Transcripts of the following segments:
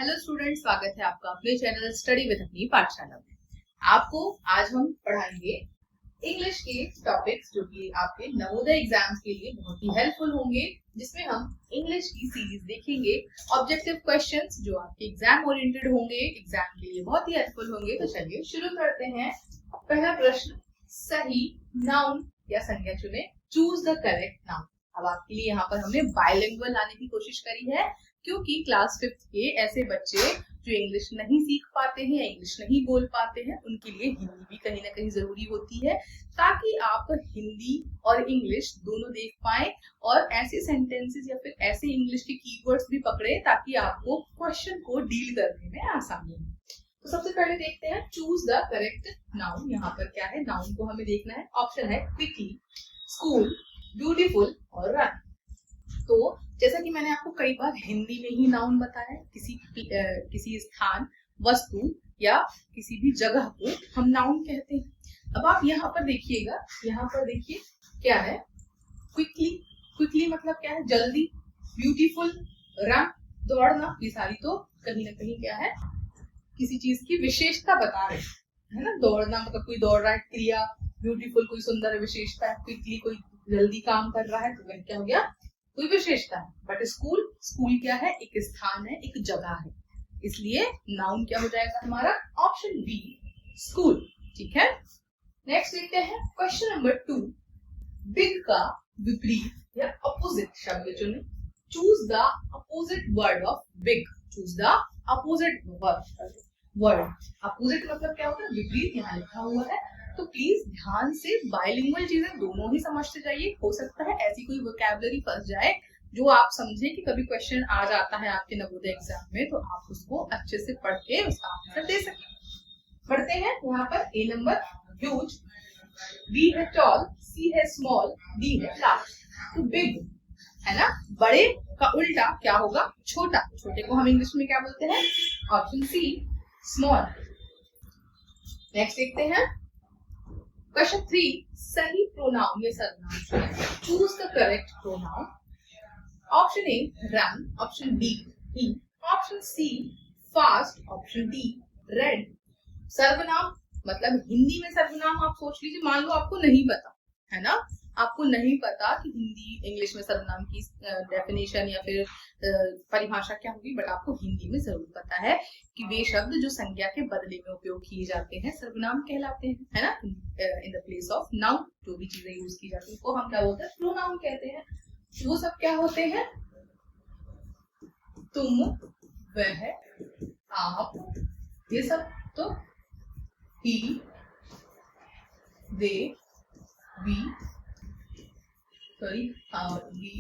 Hello student, स्वागत है आपका अपने चैनल स्टडी विद अपनी पाठशाला में। आपको आज हम पढ़ाएंगे इंग्लिश के टॉपिक्स जो कि आपके नवोदय एग्जाम्स के लिए बहुत ही हेल्पफुल होंगे, जिसमें हम इंग्लिश की सीरीज देखेंगे। ऑब्जेक्टिव क्वेश्चंस जो आपके एग्जाम ओरिएंटेड होंगे, एग्जाम के लिए बहुत ही हेल्पफुल होंगे। तो चलिए शुरू करते हैं। पहला प्रश्न, सही नाउन या संज्ञा चुने। Choose the correct noun. अब आपके लिए यहाँ पर हमने बायलिंगुअल लाने की कोशिश करी है, क्योंकि क्लास 5th के ऐसे बच्चे जो इंग्लिश नहीं सीख पाते हैं, इंग्लिश नहीं बोल पाते हैं, उनके लिए हिंदी भी कहीं ना कहीं जरूरी होती है, ताकि आप हिंदी और इंग्लिश दोनों देख पाए और ऐसे सेंटेंसेस या फिर ऐसे इंग्लिश के कीवर्ड्स भी पकड़े, ताकि आपको क्वेश्चन को डील करने में आसानी हो। तो सबसे पहले देखते हैं चूज द करेक्ट नाउन। यहाँ पर क्या है, नाउन को हमें देखना है। ऑप्शन है क्विकली, स्कूल, ब्यूटीफुल और रन। तो जैसा कि मैंने आपको कई बार हिंदी में ही नाउन बताया, किसी स्थान, वस्तु या किसी भी जगह को हम नाउन कहते हैं। अब आप यहाँ पर देखिएगा, यहाँ पर देखिए क्या है, क्विकली। क्विकली मतलब क्या है, जल्दी। ब्यूटीफुल, रन, दौड़ना। ये सारी तो कहीं ना कहीं क्या है, किसी चीज की विशेषता बता रहे है ना। दौड़ना मतलब कोई दौड़ रहा है, क्रिया। ब्यूटीफुल कोई सुंदर विशेषता है। क्विकली कोई जल्दी काम कर रहा है, तो वह क्या हो गया, कोई विशेषता है। बट स्कूल, स्कूल क्या है, एक स्थान है, एक जगह है, इसलिए नाउन क्या हो जाएगा हमारा, ऑप्शन बी, स्कूल। ठीक है, नेक्स्ट देखते हैं क्वेश्चन नंबर 2। बिग का विपरीत या अपोजिट शब्द चुने। Choose the opposite word of big. Choose the opposite word. Opposite मतलब क्या होता है, विपरीत, यहाँ लिखा हुआ है। तो प्लीज ध्यान से बाइलिंगुअल चीजें दोनों ही समझते जाइए। हो सकता है ऐसी कोई वोकैबुलरी फंस जाए जो आप समझे कि कभी क्वेश्चन आ जाता है आपके नवोदय एग्जाम में, तो आप उसको अच्छे से पढ़ के उसका आंसर दे सकें। पढ़ते हैं यहाँ पर। ए नंबर ह्यूज, बी है टॉल, सी है स्मॉल, डी है लार्ज। तो बिग है ना, बड़े का उल्टा क्या होगा, छोटा। छोटे को हम इंग्लिश में क्या बोलते हैं, ऑप्शन सी, स्मॉल। नेक्स्ट देखते हैं क्वेश्चन 3। सही प्रोनाउन या सर्वनाम। Choose the correct pronoun. Option A run, option B he, option C fast, option D red. सर्वनाम मतलब हिंदी में सर्वनाम आप सोच लीजिए, मान लो आपको नहीं पता है ना, आपको नहीं पता कि हिंदी इंग्लिश में सर्वनाम की डेफिनेशन या फिर परिभाषा क्या होगी, बट आपको हिंदी में जरूर पता है कि वे शब्द जो संज्ञा के बदले में उपयोग किए जाते हैं सर्वनाम कहलाते हैं, है ना। In the place of noun जो भी चीजें यूज की जाती है वो हम क्या बोलते हैं, प्रोनाउन कहते हैं। वो सब क्या होते हैं, तुम, वह, आप, ये सब। तो ही, दे, वी, वी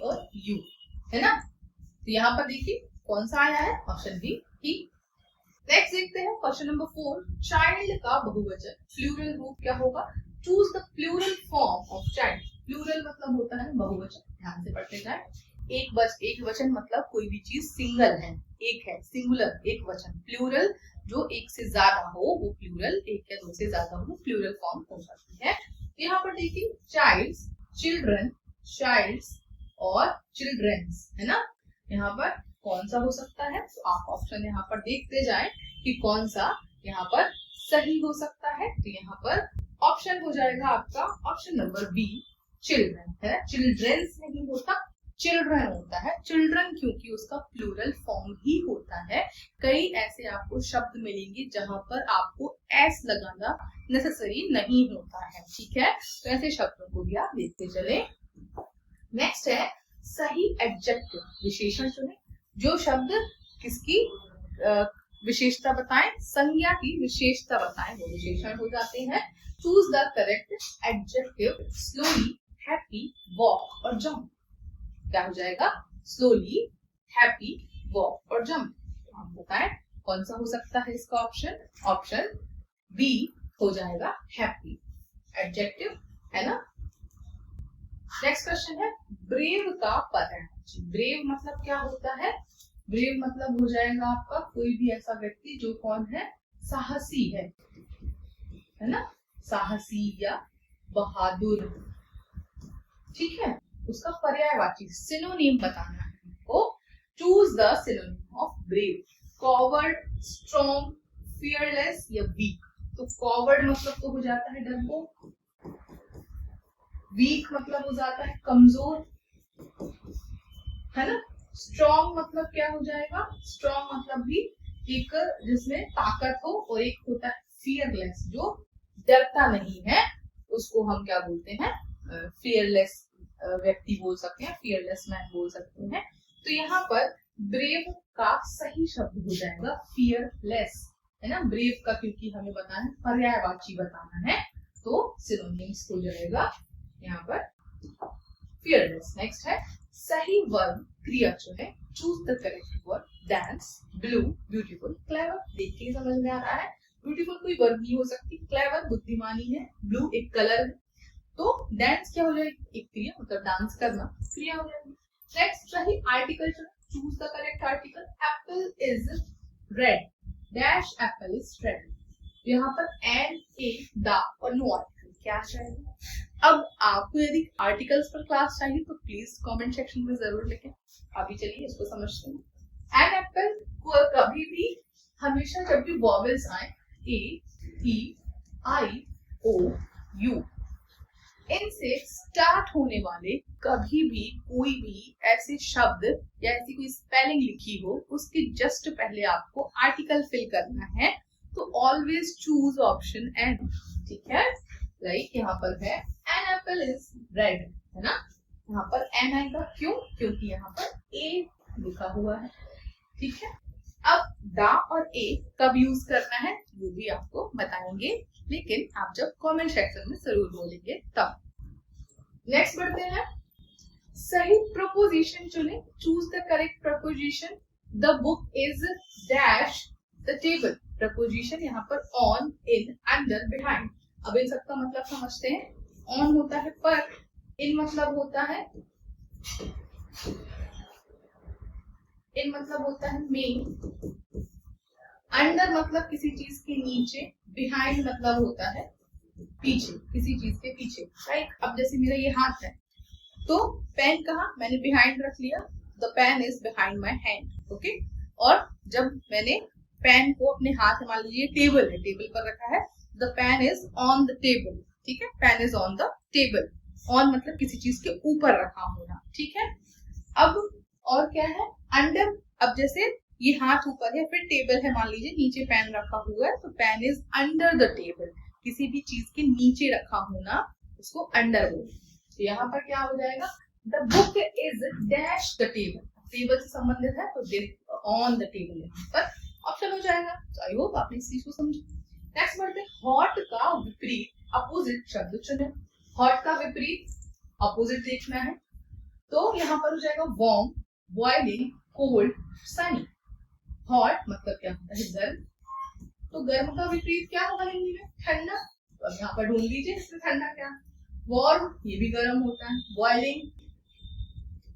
और यू, है ना। तो यहाँ पर देखिए कौन सा आया है, ऑप्शन बी, ही। नेक्स्ट देखते हैं क्वेश्चन नंबर 4। चाइल्ड का बहुवचन प्लूरल रूप क्या होगा। Choose the plural form of child. Plural मतलब होता है बहुवचन, ध्यान से पढ़ते जाए। एक वचन मतलब कोई भी चीज सिंगल है, एक है, सिंगुलर, एक वचन। प्लूरल जो एक से ज्यादा हो वो प्लूरल, एक या दो से ज्यादा हो प्लूरल फॉर्म हो सकती है। तो यहाँ पर देखिए चाइल्ड्स, चिल्ड्रन, चाइल्ड्स और चिल्ड्रंस, है ना। यहाँ पर कौन सा हो सकता है, तो आप ऑप्शन यहाँ पर देखते जाएं कि कौन सा यहाँ पर सही हो सकता है। तो यहाँ पर ऑप्शन हो जाएगा आपका ऑप्शन नंबर बी, चिल्ड्रन, है ना। चिल्ड्रंस नहीं होता, चिल्ड्रन होता है। चिल्ड्रन क्योंकि उसका प्लूरल फॉर्म ही होता है। कई ऐसे आपको शब्द मिलेंगे जहां पर आपको एस लगाना नेसेसरी नहीं होता है, ठीक है। तो ऐसे शब्दों को भी आप देखते चले। नेक्स्ट है सही एडजेक्टिव, विशेषण चुने। जो शब्द किसकी विशेषता बताएं, संज्ञा की विशेषता बताएं, वो विशेषण हो जाते हैं। Choose the correct adjective. Slowly, happy, walk और जंप। क्या हो जाएगा, स्लोली, हैप्पी, वॉक और जंप। आप बताएं कौन सा हो सकता है इसका ऑप्शन। ऑप्शन बी हो जाएगा, हैप्पी एडजेक्टिव, है ना। नेक्स्ट क्वेश्चन है ब्रेव का पर्याय। ब्रेव मतलब क्या होता है, ब्रेव मतलब हो जाएगा आपका कोई भी ऐसा व्यक्ति जो कौन है, साहसी है ना, साहसी या बहादुर, ठीक है। उसका पर्यायवाची सिनोनिम बताना है आपको। Choose the synonym of brave. Coward, strong, fearless या वीक। तो कॉवर्ड मतलब तो हो जाता है डरपोक, वीक मतलब हो जाता है कमजोर, है ना। स्ट्रॉन्ग मतलब क्या हो जाएगा, स्ट्रॉन्ग मतलब भी एक जिसमें ताकत हो, और एक होता है फियरलेस जो डरता नहीं है, उसको हम क्या बोलते हैं, फियरलेस व्यक्ति बोल सकते हैं, फियरलेस मैन बोल सकते हैं। तो यहाँ पर ब्रेव का सही शब्द हो जाएगा फियरलेस, है ना। ब्रेव का क्योंकि हमें बताना है, पर्यायवाची बताना है, तो सिनोनिम्स हो जाएगा यहाँ पर फियरलेस। नेक्स्ट है सही वर्ब क्रिया चुने, choose the correct verb. Dance, blue, beautiful, clever. देख के समझ में आ रहा है, ब्यूटीफुल कोई वर्ब नहीं हो सकती, क्लेवर बुद्धिमानी है, ब्लू एक कलर है, तो डांस क्या हो जाएगी, एक क्रिया, मतलब डांस करना क्रिया हो जाएगी। नेक्स्ट रही article, choose the correct article. Apple is red, dash Apple is red. यहाँ पर एन, ए, द और नो आर्टिकल क्या चाहिए। अब आपको यदि आर्टिकल्स पर क्लास चाहिए तो प्लीज कमेंट सेक्शन में जरूर लिखें। अभी चलिए इसको समझते हैं। एन एप्पल को कभी भी, हमेशा जब भी वॉवेल्स आए, ए, ई, आई, ओ, यू, इनसे स्टार्ट होने वाले कभी भी कोई भी ऐसे शब्द या ऐसी कोई स्पेलिंग लिखी हो, उसके जस्ट पहले आपको आर्टिकल फिल करना है, तो ऑलवेज चूज ऑप्शन एन, ठीक है। लाइक यहाँ पर है एन एप्पल इज रेड, है ना, यहाँ पर एन आएगा, क्यों, क्योंकि यहाँ पर ए लिखा हुआ है, ठीक है। अब द और ए कब यूज करना है वो भी आपको बताएंगे, लेकिन आप जब कमेंट सेक्शन में जरूर बोलेंगे तब। नेक्स्ट बढ़ते हैं, सही प्रपोजिशन चुने, choose the correct preposition. The book is dash the table. Preposition यहाँ पर ऑन, इन, अंडर, बिहाइंड। अब इन सबका मतलब समझते हैं। ऑन होता है पर, इन मतलब होता है, इन मतलब होता है में, अंडर मतलब किसी चीज के नीचे, बिहाइंड मतलब होता है पीछे, किसी चीज के पीछे, राइट। अब जैसे मेरा ये हाथ है, तो पेन कहा मैंने बिहाइंड रख लिया, the pen is behind my hand, okay. और जब मैंने पेन को अपने हाथ में, मान लीजिए टेबल है, टेबल पर रखा है, the pen is on the table, ठीक है, pen is on the table. On मतलब किसी चीज के ऊपर रखा होना, ठीक है। अब और क्या है, अंडर। अब जैसे ये हाथ ऊपर है, फिर टेबल है, मान लीजिए नीचे पेन रखा हुआ है, तो pen is under the table, किसी भी चीज के नीचे रखा होना उसको अंडर बोलते हैं। तो यहाँ पर क्या हो जाएगा, the book is dash the table, table से संबंधित है तो ऑन द टेबल यहाँ पर ऑप्शन हो जाएगा। तो आई होप आपने इस चीज को समझा। नेक्स्ट बढ़ते हैं, हॉट का विपरीत अपोजिट शब्द चुने। हॉट का विपरीत अपोजिट देखना है, तो यहाँ पर हो जाएगा warm, boiling, cold, Sunny. Hot मतलब क्या होता है, गर्म, तो गर्म का विपरीत क्या होगा हिंदी में, ठंडा। तो अब यहाँ पर ढूंढ लीजिए इसमें ठंडा क्या। वार्म ये भी गर्म होता है, बॉइलिंग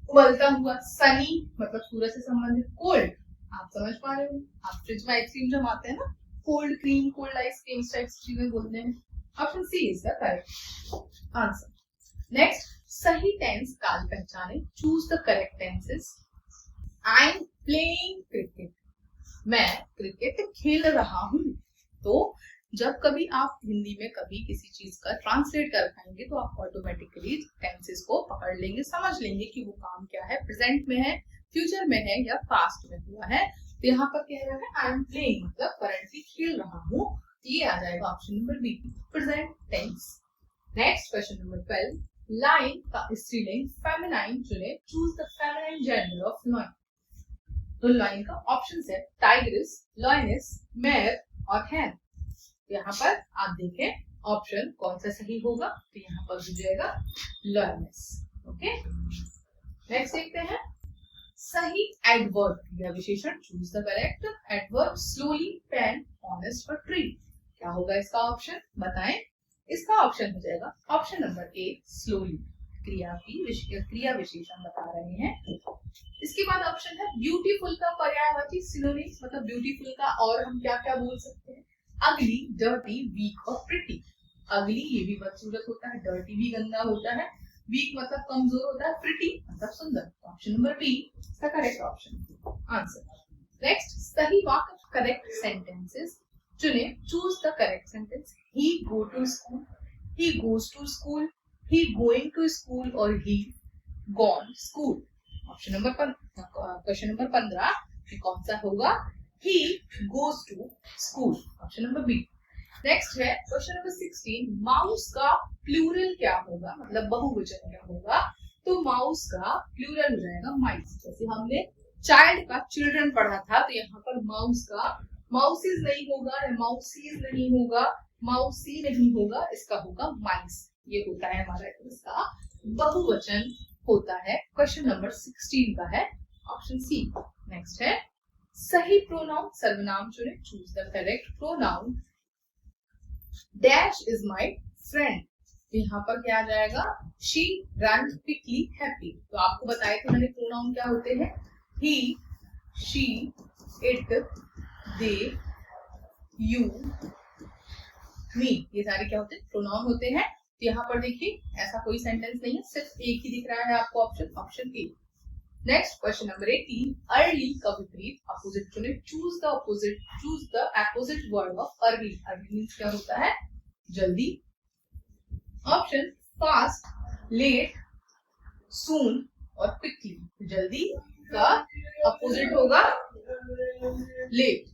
उबलता हुआ, सनी मतलब सूरज से संबंधित, कोल्ड आप समझ पा रहे हो, आप फ्रिज में आइसक्रीम जमाते हैं ना, cold cream, cold ice cream types चीजें बोलते हैं। Option C is the correct answer. Next, सही टेंस काल पहचाने, choose the correct tenses. I am playing cricket, मैं क्रिकेट खेल रहा हूँ। तो जब कभी आप हिंदी में कभी किसी चीज का ट्रांसलेट कर पाएंगे तो आप ऑटोमेटिकली टेंसेस को पकड़ लेंगे, समझ लेंगे कि वो काम क्या है, प्रेजेंट में है, फ्यूचर में है या पास्ट में हुआ है। तो यहाँ पर कह रहा है आई एम प्लेइंग मतलब करंटली खेल रहा हूँ, ये आ जाएगा option number B, present tense. Next question number 12, lion का स्त्रीलिंग फेमिनाइन चुने, choose the feminine gender of lion. तो लाइन का ऑप्शन है टाइग्रिस, लॉयनेस, मेयर और हैन। यहाँ पर आप देखें ऑप्शन कौन सा सही होगा, तो यहाँ पर हो जाएगा लॉयनेस, ओके। नेक्स्ट देखते हैं, सही एडवर्ब या विशेषण, choose the correct adverb. Slowly, pen, honest और ट्री, क्या होगा इसका ऑप्शन बताएं। इसका ऑप्शन हो जाएगा ऑप्शन नंबर ए, स्लोली, क्रिया विशेषण बता रहे हैं। इसके बाद ऑप्शन है ब्यूटीफुल का पर्यायवाची सिनोनिम्स, मतलब ब्यूटीफुल का और हम क्या क्या बोल सकते हैं, अगली, डर्टी, वीक और प्रिटी। अगली ये भी बदसूरत होता है, डर्टी भी गंदा होता है, वीक मतलब कमजोर होता है, प्रिटी मतलब सुंदर। ऑप्शन नंबर बी इसका करेक्ट ऑप्शन आंसर। नेक्स्ट, सही वाक्य, करेक्ट सेंटेंसेस चुने। Choose the correct sentence. He go to school, he goes to school, he going to school और he gone school. Option number question number 15 कौन सा होगा? He goes to school, option number B. Next है question number 16, mouse का plural क्या होगा, मतलब बहुवचन क्या होगा? तो माउस का प्लूरल हो जाएगा माइस। जैसे हमने चाइल्ड का चिल्ड्रन पढ़ा था, तो यहाँ पर माउस का माउसीज नहीं होगा, माउसीज नहीं होगा, माउसी नहीं होगा, इसका होगा माइस। ये होता है हमारा इसका बहुवचन होता है। क्वेश्चन नंबर 16 का है ऑप्शन सी। नेक्स्ट है सही प्रोनाउन, सर्वनाम चुने। Choose the correct pronoun. Dash is my friend, यहाँ पर क्या आ जाएगा? She run quickly happy. तो आपको बताए थे मैंने प्रोनाउन क्या होते हैं। ही, शी, इट, दे, यू, मी, ये सारे क्या होते हैं? प्रोनाउन होते हैं। तो यहाँ पर देखिए ऐसा कोई सेंटेंस नहीं है, सिर्फ एक ही दिख रहा है आपको option, option A. Next question number 18, early का विपरीत, अपोजिट चुने। Choose the opposite, choose the opposite word of early. Early means क्या होता है? जल्दी। ऑप्शन फास्ट, लेट, सून और क्विकली। जल्दी का अपोजिट होगा लेट।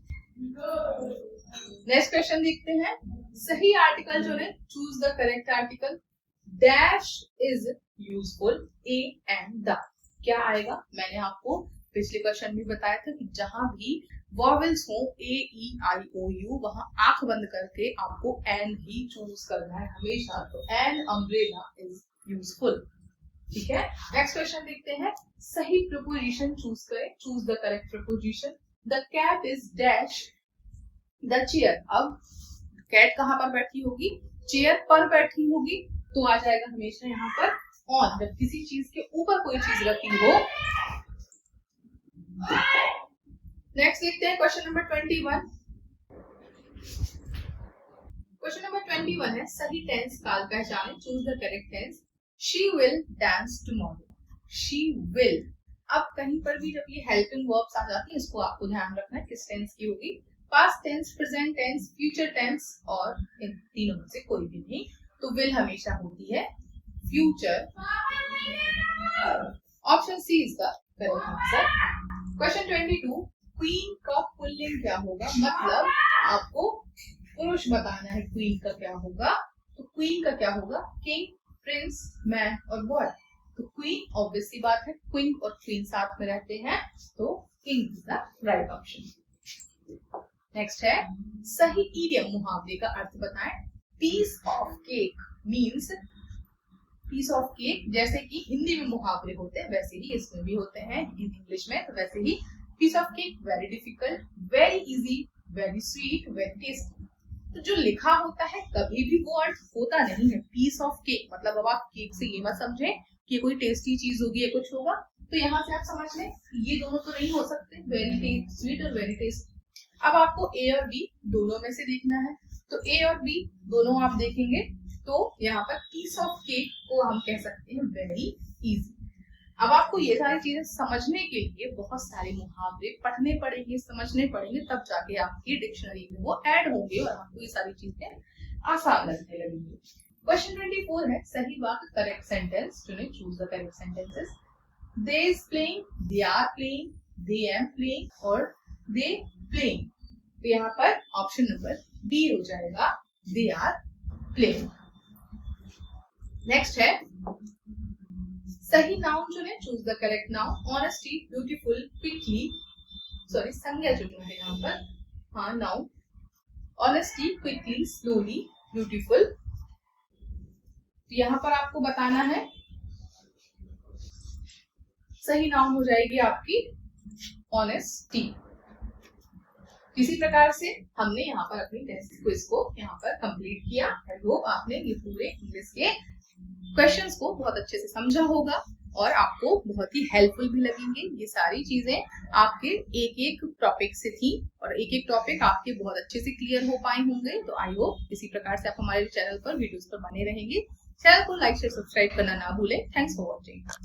नेक्स्ट क्वेश्चन देखते हैं। सही आर्टिकल चुने। Choose the correct article. Dash is useful, A and the. क्या आएगा? मैंने आपको पिछले क्वेश्चन में बताया था कि जहां भी वॉवेल्स हो, ए, ई, आई, ओ, यू, वहां आंख बंद करके आपको एन ही चूज करना है हमेशा। तो एन अम्ब्रेला इज यूजफुल। ठीक है, नेक्स्ट क्वेश्चन देखते हैं। सही प्रपोजिशन चूज करें। Choose the correct preposition. The cat is dash the chair. अब कैट कहां पर बैठी होगी? चेयर पर बैठी होगी, तो आ जाएगा हमेशा यहाँ पर ऑन। जब किसी चीज के ऊपर कोई चीज रखी हो। नेक्स्ट देखते हैं क्वेश्चन नंबर 21। क्वेश्चन नंबर 21 है सही टेंस काल पहचाने। Choose the correct tense. She will dance tomorrow, she will. अब कहीं पर भी जब ये हेल्पिंग वर्ब्स आ जाती है, इसको आपको ध्यान रखना है किस टेंस की होगी। Past tense, present tense, future tense और इन तीनों में से कोई भी नहीं। तो विल हमेशा होती है future. Option C is the correct answer. Question 22, queen का पुल्लिंग क्या होगा? मतलब आपको पुरुष बताना है क्वीन का क्या होगा। तो क्वीन का क्या होगा? किंग, प्रिंस, मैन और बॉय। तो क्वीन ऑब्वियस सी बात है, क्विंग और क्वीन साथ में रहते हैं, तो king is the right option. Next है सही इडियम, मुहावरे का अर्थ बताएं। Piece of cake means, piece of cake जैसे कि हिंदी में मुहावरे होते हैं वैसे ही इसमें भी होते हैं इंग्लिश में। तो वैसे ही piece of cake, very difficult, very easy, very sweet, very tasty. तो जो लिखा होता है कभी भी वो अर्थ होता नहीं है। पीस ऑफ केक मतलब अब आप केक से ये मत समझे कि कोई टेस्टी चीज होगी या कुछ होगा। तो यहाँ से आप समझ लें ये दोनों तो नहीं हो सकते, वेरी स्वीट और वेरी टेस्टी। अब आपको ए और बी दोनों में से देखना है। तो ए और बी दोनों आप देखेंगे तो यहाँ पर पीस ऑफ केक को हम कह सकते हैं वेरी इजी। अब आपको ये सारी चीजें समझने के लिए बहुत सारे मुहावरे पढ़ने पड़ेंगे, समझने पड़ेंगे, तब जाके आपकी डिक्शनरी में वो ऐड होंगे और आपको ये सारी चीजें आसान लगने लगेंगी। क्वेश्चन 24 है सही वाक्य, करेक्ट सेंटेंस चुने। Choose the correct sentences. They is playing, they are playing, they am playing और दे प्लेइंग। तो यहाँ पर ऑप्शन नंबर बी हो जाएगा, दे आर प्लेइंग। नेक्स्ट है सही नाउन चुने। Choose the correct noun. Honesty, beautiful, quickly, sorry संज्ञा चुनी है यहाँ पर। हाँ noun, honesty, quickly, slowly, beautiful. तो यहाँ पर आपको बताना है सही नाउन हो जाएगी आपकी ऑनेस्टी। इसी प्रकार से हमने यहाँ पर अपनी टेस्ट क्विज को यहाँ पर कंप्लीट किया। आई होप आपने ये पूरे इंग्लिश के क्वेश्चंस को बहुत अच्छे से समझा होगा और आपको बहुत ही हेल्पफुल भी लगेंगे। ये सारी चीजें आपके एक एक टॉपिक से थी और एक एक टॉपिक आपके बहुत अच्छे से क्लियर हो पाए होंगे। तो आई होप इसी प्रकार से आप हमारे चैनल पर वीडियोस पर बने रहेंगे। चैनल को लाइक शेयर सब्सक्राइब करना ना भूलें। Thanks for watching.